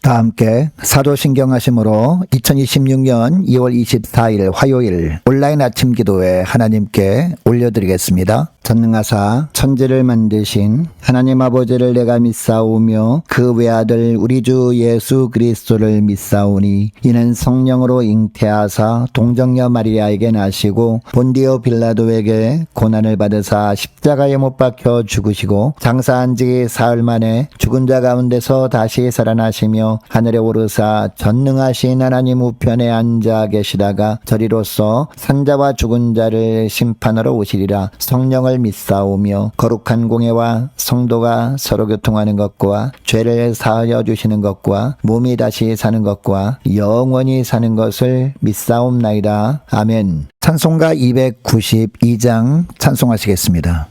다 함께 사도신경하심으로 2026년 2월 24일 화요일 온라인 아침 기도회 하나님께 올려드리겠습니다. 전능하사 천지를 만드신 하나님 아버지를 내가 믿사오며 그 외아들 우리 주 예수 그리스도를 믿사오니 이는 성령으로 잉태하사 동정녀 마리아에게 나시고 본디오 빌라도에게 고난을 받으사 십자가에 못 박혀 죽으시고 장사한 지 사흘 만에 죽은 자 가운데서 다시 살아나시며 하늘에 오르사 전능하신 하나님 우편에 앉아 계시다가 저리로서 산자와 죽은 자를 심판하러 오시리라. 성령을 믿사오며 거룩한 공예와 성도가 서로 교통하는 것과 죄를 사하여 주시는 것과 몸이 다시 사는 것과 영원히 사는 것을 믿사옵나이다. 아멘. 찬송가 292장 찬송하시겠습니다.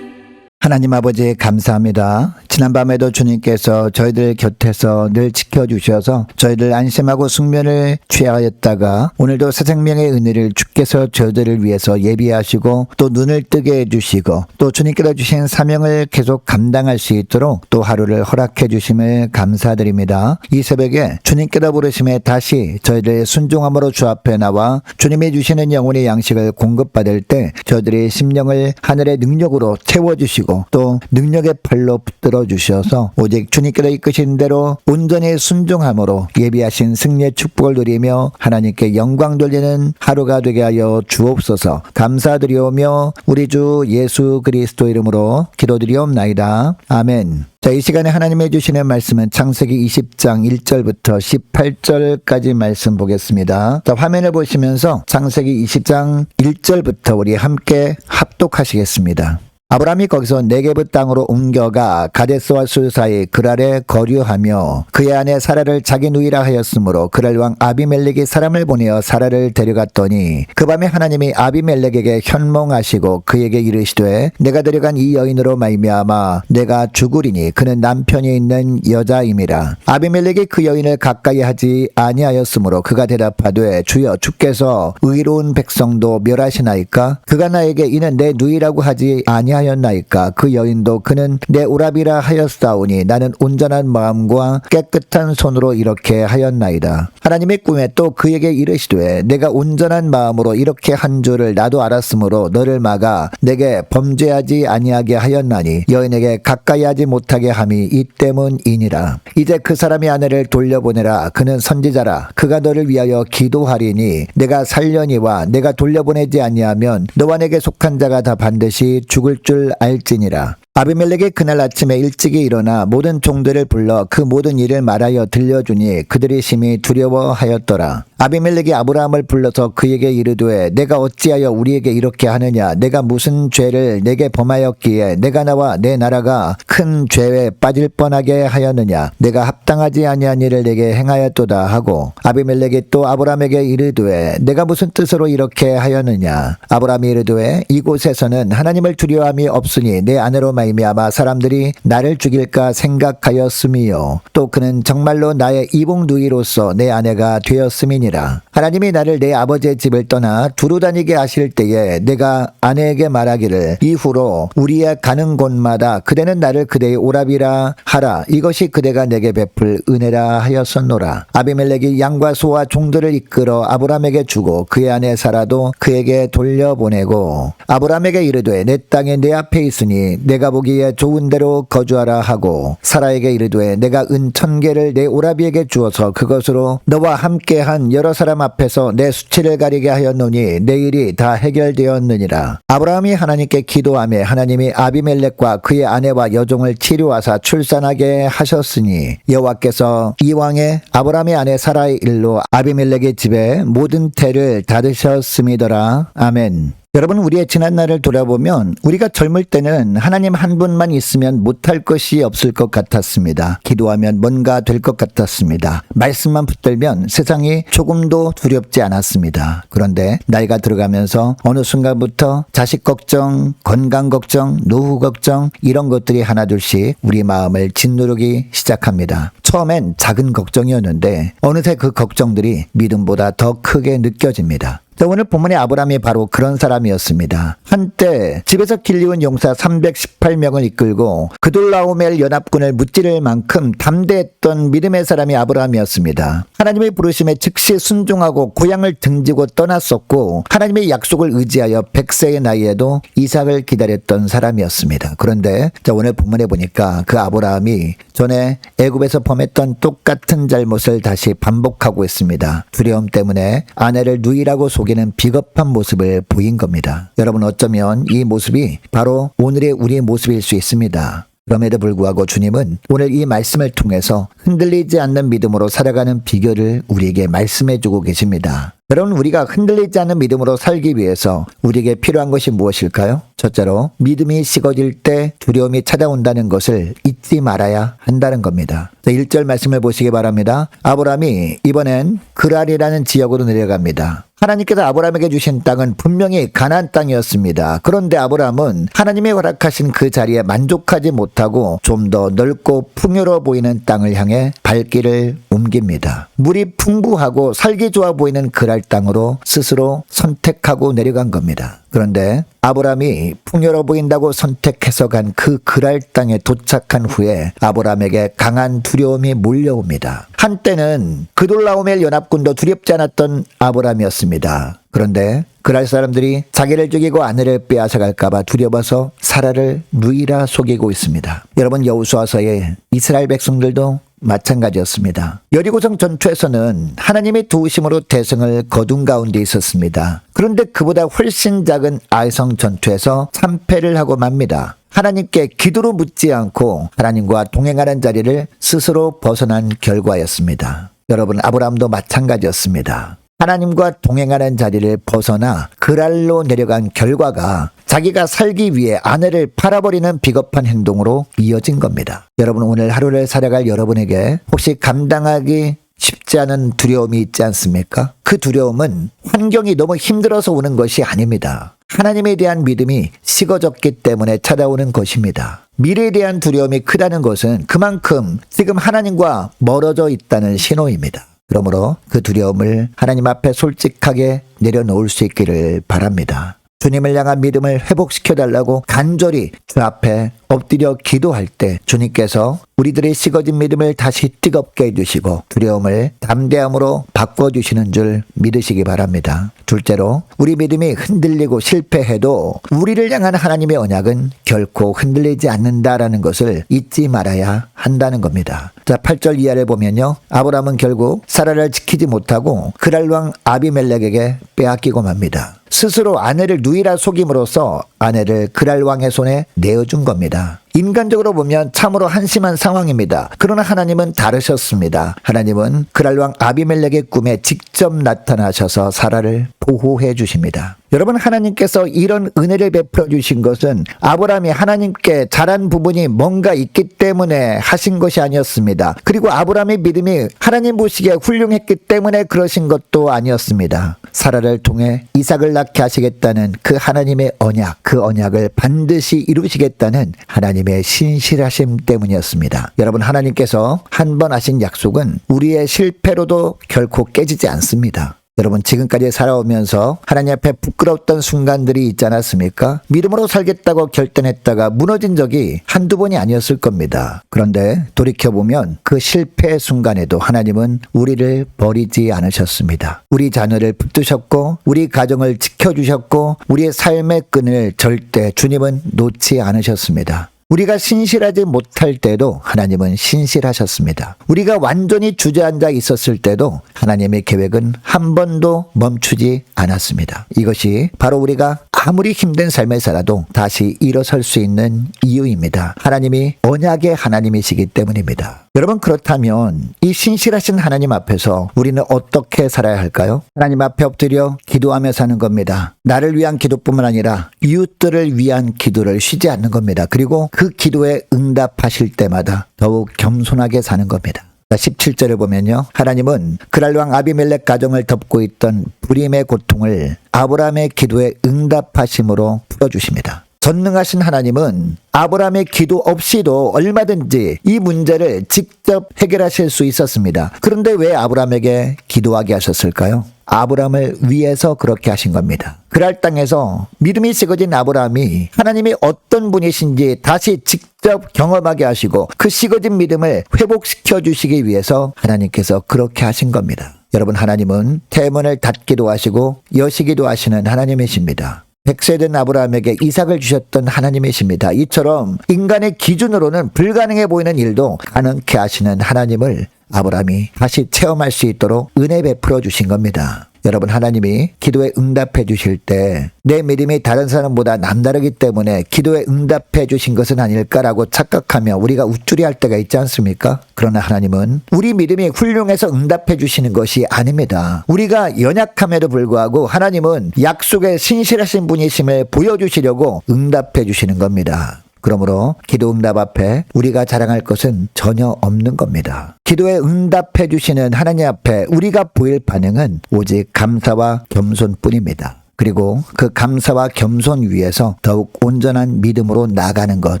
하나님 아버지 감사합니다. 지난밤에도 주님께서 저희들 곁에서 늘 지켜주셔서 저희들 안심하고 숙면을 취하였다가 오늘도 새 생명의 은혜를 주께서 저희들을 위해서 예비하시고 또 눈을 뜨게 해주시고 또 주님께서 주신 사명을 계속 감당할 수 있도록 또 하루를 허락해 주심을 감사드립니다. 이 새벽에 주님께서 부르심에 다시 저희들 순종함으로 주 앞에 나와 주님이 주시는 영혼의 양식을 공급받을 때 저희들의 심령을 하늘의 능력으로 채워주시고 또 능력의 팔로 붙들어 주셔서 오직 주님께서 이끄신 대로 온전히 순종함으로 예비하신 승리의 축복을 누리며 하나님께 영광 돌리는 하루가 되게 하여 주옵소서. 감사드리오며 우리 주 예수 그리스도 이름으로 기도드리옵나이다. 아멘. 자, 이 시간에 하나님이 주시는 말씀은 창세기 20장 1절부터 18절까지 말씀 보겠습니다. 자, 화면을 보시면서 창세기 20장 1절부터 우리 함께 합독하시겠습니다. 아브라함이 거기서 네게브 땅으로 옮겨가 가데스와 술 사이 그랄에 거류하며 그의 아내 사라를 자기 누이라 하였으므로 그랄 왕 아비멜렉이 사람을 보내어 사라를 데려갔더니 그 밤에 하나님이 아비멜렉에게 현몽하시고 그에게 이르시되 내가 데려간 이 여인으로 말미암아 내가 죽으리니 그는 남편이 있는 여자임이라. 아비멜렉이 그 여인을 가까이 하지 아니하였으므로 그가 대답하되 주여 주께서 의로운 백성도 멸하시나이까? 그가 나에게 이는 내 누이라고 하지 아니하였으므로 아니하였나이까. 그 여인도 그는 내 오라비라 하였사오니 나는 온전한 마음과 깨끗한 손으로 이렇게 하였나이다. 하나님의 꿈에 또 그에게 이르시되 내가 온전한 마음으로 이렇게 한 줄을 나도 알았으므로 너를 막아 내게 범죄하지 아니하게 하였나니 여인에게 가까이 하지 못하게 함이 이 때문이니라. 이제 그 사람의 아내를 돌려보내라. 그는 선지자라. 그가 너를 위하여 기도하리니 내가 살려니와 내가 돌려보내지 아니하면 너와 내게 속한 자가 다 반드시 죽을 줄 알지니라. 아비멜렉이 그날 아침에 일찍이 일어나 모든 종들을 불러 그 모든 일을 말하여 들려주니 그들이 심히 두려워하였더라. 아비멜렉이 아브라함을 불러서 그에게 이르되 내가 어찌하여 우리에게 이렇게 하느냐. 내가 무슨 죄를 내게 범하였기에 내가 나와 내 나라가 큰 죄에 빠질 뻔하게 하였느냐. 내가 합당하지 아니한 일을 내게 행하였도다 하고 아비멜렉이 또 아브라함에게 이르되 내가 무슨 뜻으로 이렇게 하였느냐. 아브라함이 이르되 이곳에서는 하나님을 두려워함이 없으니 내 아내로 말미암아 사람들이 나를 죽일까 생각하였음이요. 또 그는 정말로 나의 이복 누이로서 내 아내가 되었음이니라. 하나님이 나를 내 아버지의 집을 떠나 두루 다니게 하실 때에 내가 아내에게 말하기를 이후로 우리의 가는 곳마다 그대는 나를 그대의 오라비라 하라. 이것이 그대가 내게 베풀 은혜라 하였었노라. 아비멜렉이 양과 소와 종들을 이끌어 아브라함에게 주고 그의 아내 사라도 그에게 돌려보내고 아브라함에게 이르되 내 땅에 내 앞에 있으니 내가 보기에 좋은 데로 거주하라 하고 사라에게 이르되 내가 은 1000개를 내 오라비에게 주어서 그것으로 너와 함께한 여러 사람 앞에서 내 수치를 가리게 하였노니 내 일이 다 해결되었느니라. 아브라함이 하나님께 기도하며 하나님이 아비멜렉과 그의 아내와 여종을 치료하사 출산하게 하셨으니 여호와께서 이왕에 아브라함의 아내 사라의 일로 아비멜렉의 집에 모든 태를 닫으셨음이더라. 아멘. 여러분, 우리의 지난날을 돌아보면 우리가 젊을 때는 하나님 한 분만 있으면 못할 것이 없을 것 같았습니다. 기도하면 뭔가 될 것 같았습니다. 말씀만 붙들면 세상이 조금도 두렵지 않았습니다. 그런데 나이가 들어가면서 어느 순간부터 자식 걱정, 건강 걱정, 노후 걱정 이런 것들이 하나둘씩 우리 마음을 짓누르기 시작합니다. 처음엔 작은 걱정이었는데 어느새 그 걱정들이 믿음보다 더 크게 느껴집니다. 오늘 본문의 아브라함이 바로 그런 사람이었습니다. 한때 집에서 길리운 용사 318명을 이끌고 그돌라오멜 연합군을 무찌를 만큼 담대했던 믿음의 사람이 아브라함이었습니다. 하나님의 부르심에 즉시 순종하고 고향을 등지고 떠났었고 하나님의 약속을 의지하여 100세의 나이에도 이삭을 기다렸던 사람이었습니다. 그런데 오늘 본문에 보니까 그 아브라함이 전에 애굽에서 범했던 똑같은 잘못을 다시 반복하고 있습니다. 두려움 때문에 아내를 누이라고 속이는 비겁한 모습을 보인 겁니다. 여러분, 어쩌면 이 모습이 바로 오늘의 우리의 모습일 수 있습니다. 그럼에도 불구하고 주님은 오늘 이 말씀을 통해서 흔들리지 않는 믿음으로 살아가는 비결을 우리에게 말씀해주고 계십니다. 여러분, 우리가 흔들리지 않는 믿음으로 살기 위해서 우리에게 필요한 것이 무엇일까요? 첫째로 믿음이 식어질 때 두려움이 찾아온다는 것을 잊지 말아야 한다는 겁니다. 1절 말씀을 보시기 바랍니다. 아브라함이 이번엔 그랄이라는 지역으로 내려갑니다. 하나님께서 아브라함에게 주신 땅은 분명히 가나안 땅이었습니다. 그런데 아브라함은 하나님이 허락하신 그 자리에 만족하지 못하고 좀 더 넓고 풍요로워 보이는 땅을 향해 발길을 옮깁니다. 물이 풍부하고 살기 좋아 보이는 그랄 땅으로 스스로 선택하고 내려간 겁니다. 그런데 아브라함이 풍요로워 보인다고 선택해서 간 그 그랄 땅에 도착한 후에 아브라함에게 강한 두려움이 몰려옵니다. 한때는 그돌라오멜 연합군도 두렵지 않았던 아브라함이었습니다. 그런데 그랄 사람들이 자기를 죽이고 아내를 빼앗아갈까봐 두려워서 사라를 누이라 속이고 있습니다. 여러분, 여호수아서의 이스라엘 백성들도 마찬가지였습니다. 여리고성 전투에서는 하나님의 도우심으로 대성을 거둔 가운데 있었습니다. 그런데 그보다 훨씬 작은 아이성 전투에서 참패를 하고 맙니다. 하나님께 기도로 묻지 않고 하나님과 동행하는 자리를 스스로 벗어난 결과였습니다. 여러분, 아브라함도 마찬가지였습니다. 하나님과 동행하는 자리를 벗어나 그랄로 내려간 결과가 자기가 살기 위해 아내를 팔아버리는 비겁한 행동으로 이어진 겁니다. 여러분, 오늘 하루를 살아갈 여러분에게 혹시 감당하기 쉽지 않은 두려움이 있지 않습니까? 그 두려움은 환경이 너무 힘들어서 오는 것이 아닙니다. 하나님에 대한 믿음이 식어졌기 때문에 찾아오는 것입니다. 미래에 대한 두려움이 크다는 것은 그만큼 지금 하나님과 멀어져 있다는 신호입니다. 그러므로 그 두려움을 하나님 앞에 솔직하게 내려놓을 수 있기를 바랍니다. 주님을 향한 믿음을 회복시켜달라고 간절히 주 앞에 엎드려 기도할 때 주님께서 우리들의 식어진 믿음을 다시 뜨겁게 해주시고 두려움을 담대함으로 바꿔주시는 줄 믿으시기 바랍니다. 둘째로 우리 믿음이 흔들리고 실패해도 우리를 향한 하나님의 언약은 결코 흔들리지 않는다라는 것을 잊지 말아야 한다는 겁니다. 자, 8절 이하를 보면요. 아브라함은 결국 사라를 지키지 못하고 그랄 왕 아비멜렉에게 빼앗기고 맙니다. 스스로 아내를 누이라 속임으로써 아내를 그랄 왕의 손에 내어준 겁니다. 인간적으로 보면 참으로 한심한 상황입니다. 그러나 하나님은 다르셨습니다. 하나님은 그랄 왕 아비멜렉의 꿈에 직접 나타나셔서 사라를 보호해 주십니다. 여러분, 하나님께서 이런 은혜를 베풀어 주신 것은 아브라함이 하나님께 잘한 부분이 뭔가 있기 때문에 하신 것이 아니었습니다. 그리고 아브라함의 믿음이 하나님 보시기에 훌륭했기 때문에 그러신 것도 아니었습니다. 사라를 통해 이삭을 낳게 하시겠다는 그 하나님의 언약, 그 언약을 반드시 이루시겠다는 하나님의 신실하심 때문이었습니다. 여러분, 하나님께서 한 번 하신 약속은 우리의 실패로도 결코 깨지지 않습니다. 여러분, 지금까지 살아오면서 하나님 앞에 부끄러웠던 순간들이 있지 않았습니까? 믿음으로 살겠다고 결단했다가 무너진 적이 한두 번이 아니었을 겁니다. 그런데 돌이켜보면 그 실패의 순간에도 하나님은 우리를 버리지 않으셨습니다. 우리 자녀를 붙드셨고 우리 가정을 지켜주셨고 우리의 삶의 끈을 절대 주님은 놓지 않으셨습니다. 우리가 신실하지 못할 때도 하나님은 신실하셨습니다. 우리가 완전히 주저앉아 있었을 때도 하나님의 계획은 한 번도 멈추지 않았습니다. 이것이 바로 우리가 아무리 힘든 삶을 살아도 다시 일어설 수 있는 이유입니다. 하나님이 언약의 하나님이시기 때문입니다. 여러분, 그렇다면 이 신실하신 하나님 앞에서 우리는 어떻게 살아야 할까요? 하나님 앞에 엎드려 기도하며 사는 겁니다. 나를 위한 기도뿐만 아니라 이웃들을 위한 기도를 쉬지 않는 겁니다. 그리고 그 기도에 응답하실 때마다 더욱 겸손하게 사는 겁니다. 17절을 보면요. 하나님은 그랄 왕 아비멜렉 가정을 덮고 있던 불임의 고통을 아브라함의 기도에 응답하심으로 풀어주십니다. 전능하신 하나님은 아브라함의 기도 없이도 얼마든지 이 문제를 직접 해결하실 수 있었습니다. 그런데 왜 아브라함에게 기도하게 하셨을까요? 아브라함을 위해서 그렇게 하신 겁니다. 그랄 땅에서 믿음이 식어진 아브라함이 하나님이 어떤 분이신지 다시 직접 경험하게 하시고 그 식어진 믿음을 회복시켜 주시기 위해서 하나님께서 그렇게 하신 겁니다. 여러분, 하나님은 태문을 닫기도 하시고 여시기도 하시는 하나님이십니다. 100세 된 아브라함에게 이삭을 주셨던 하나님이십니다. 이처럼 인간의 기준으로는 불가능해 보이는 일도 가능케 하시는 하나님을 아브라함이 다시 체험할 수 있도록 은혜 베풀어 주신 겁니다. 여러분, 하나님이 기도에 응답해 주실 때 내 믿음이 다른 사람보다 남다르기 때문에 기도에 응답해 주신 것은 아닐까라고 착각하며 우리가 우쭐해할 때가 있지 않습니까? 그러나 하나님은 우리 믿음이 훌륭해서 응답해 주시는 것이 아닙니다. 우리가 연약함에도 불구하고 하나님은 약속에 신실하신 분이심을 보여주시려고 응답해 주시는 겁니다. 그러므로 기도 응답 앞에 우리가 자랑할 것은 전혀 없는 겁니다. 기도에 응답해 주시는 하나님 앞에 우리가 보일 반응은 오직 감사와 겸손뿐입니다. 그리고 그 감사와 겸손 위에서 더욱 온전한 믿음으로 나가는 것,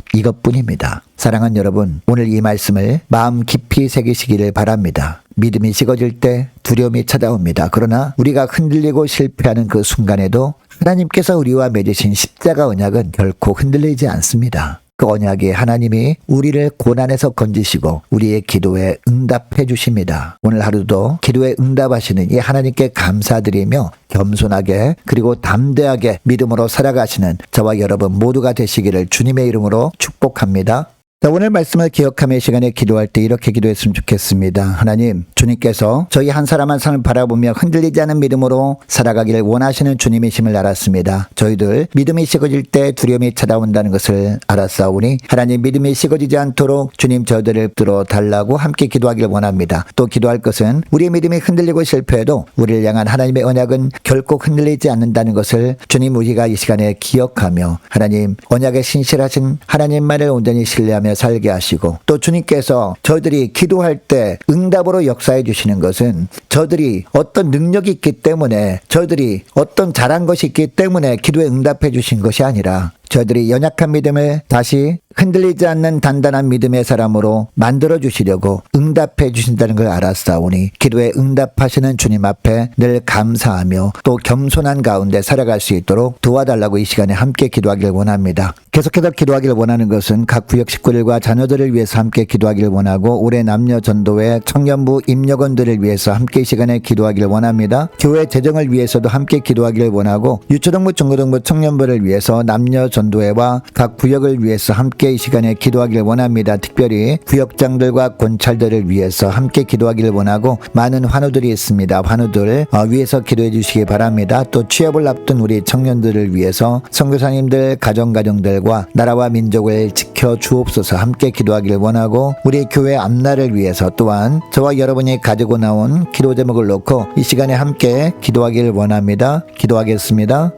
이것뿐입니다. 사랑하는 여러분, 오늘 이 말씀을 마음 깊이 새기시기를 바랍니다. 믿음이 식어질 때 두려움이 찾아옵니다. 그러나 우리가 흔들리고 실패하는 그 순간에도 하나님께서 우리와 맺으신 십자가 언약은 결코 흔들리지 않습니다. 그 언약에 하나님이 우리를 고난에서 건지시고 우리의 기도에 응답해 주십니다. 오늘 하루도 기도에 응답하시는 이 하나님께 감사드리며 겸손하게 그리고 담대하게 믿음으로 살아가시는 저와 여러분 모두가 되시기를 주님의 이름으로 축복합니다. 자, 오늘 말씀을 기억하며 이 시간에 기도할 때 이렇게 기도했으면 좋겠습니다. 하나님, 주님께서 저희 한 사람 한 사람을 바라보며 흔들리지 않은 믿음으로 살아가기를 원하시는 주님이심을 알았습니다. 저희들 믿음이 식어질 때 두려움이 찾아온다는 것을 알았사오니 하나님, 믿음이 식어지지 않도록 주님 저희들을 들어달라고 함께 기도하기를 원합니다. 또 기도할 것은 우리의 믿음이 흔들리고 실패해도 우리를 향한 하나님의 언약은 결코 흔들리지 않는다는 것을 주님 우리가 이 시간에 기억하며 하나님, 언약에 신실하신 하나님만을 온전히 신뢰하며 살게 하시고 또 주님께서 저희들이 기도할 때 응답으로 역사해 주시는 것은 저희들이 어떤 능력이 있기 때문에 저희들이 어떤 잘한 것이 있기 때문에 기도에 응답해 주신 것이 아니라 저희들이 연약한 믿음을 다시 흔들리지 않는 단단한 믿음의 사람으로 만들어 주시려고 응답해 주신다는 걸 알았사오니 기도에 응답하시는 주님 앞에 늘 감사하며 또 겸손한 가운데 살아갈 수 있도록 도와달라고 이 시간에 함께 기도하기를 원합니다. 계속해서 기도하기를 원하는 것은 각 구역 식구들과 자녀들을 위해서 함께 기도하기를 원하고 올해 남녀 전도회 청년부 임력원들을 위해서 함께 이 시간에 기도하기를 원합니다. 교회 재정을 위해서도 함께 기도하기를 원하고 유초등부 중고등부 청년부를 위해서 남녀 전도회와 각 구역을 위해서 함께 이 시간에 기도하기를 원합니다. 특별히 구역장들과 권찰들을 위해서 함께 기도하기를 원하고 많은 환우들이 있습니다. 환우들 위해서 기도해 주시기 바랍니다. 또 취업을 앞둔 우리 청년들을 위해서 선교사님들 가정들과 나라와 민족을 지켜 주옵소서 함께 기도하기를 원하고 우리 교회 앞날을 위해서 또한 저와 여러분이 가지고 나온 기도 제목을 놓고 이 시간에 함께 기도하기를 원합니다. 기도하겠습니다.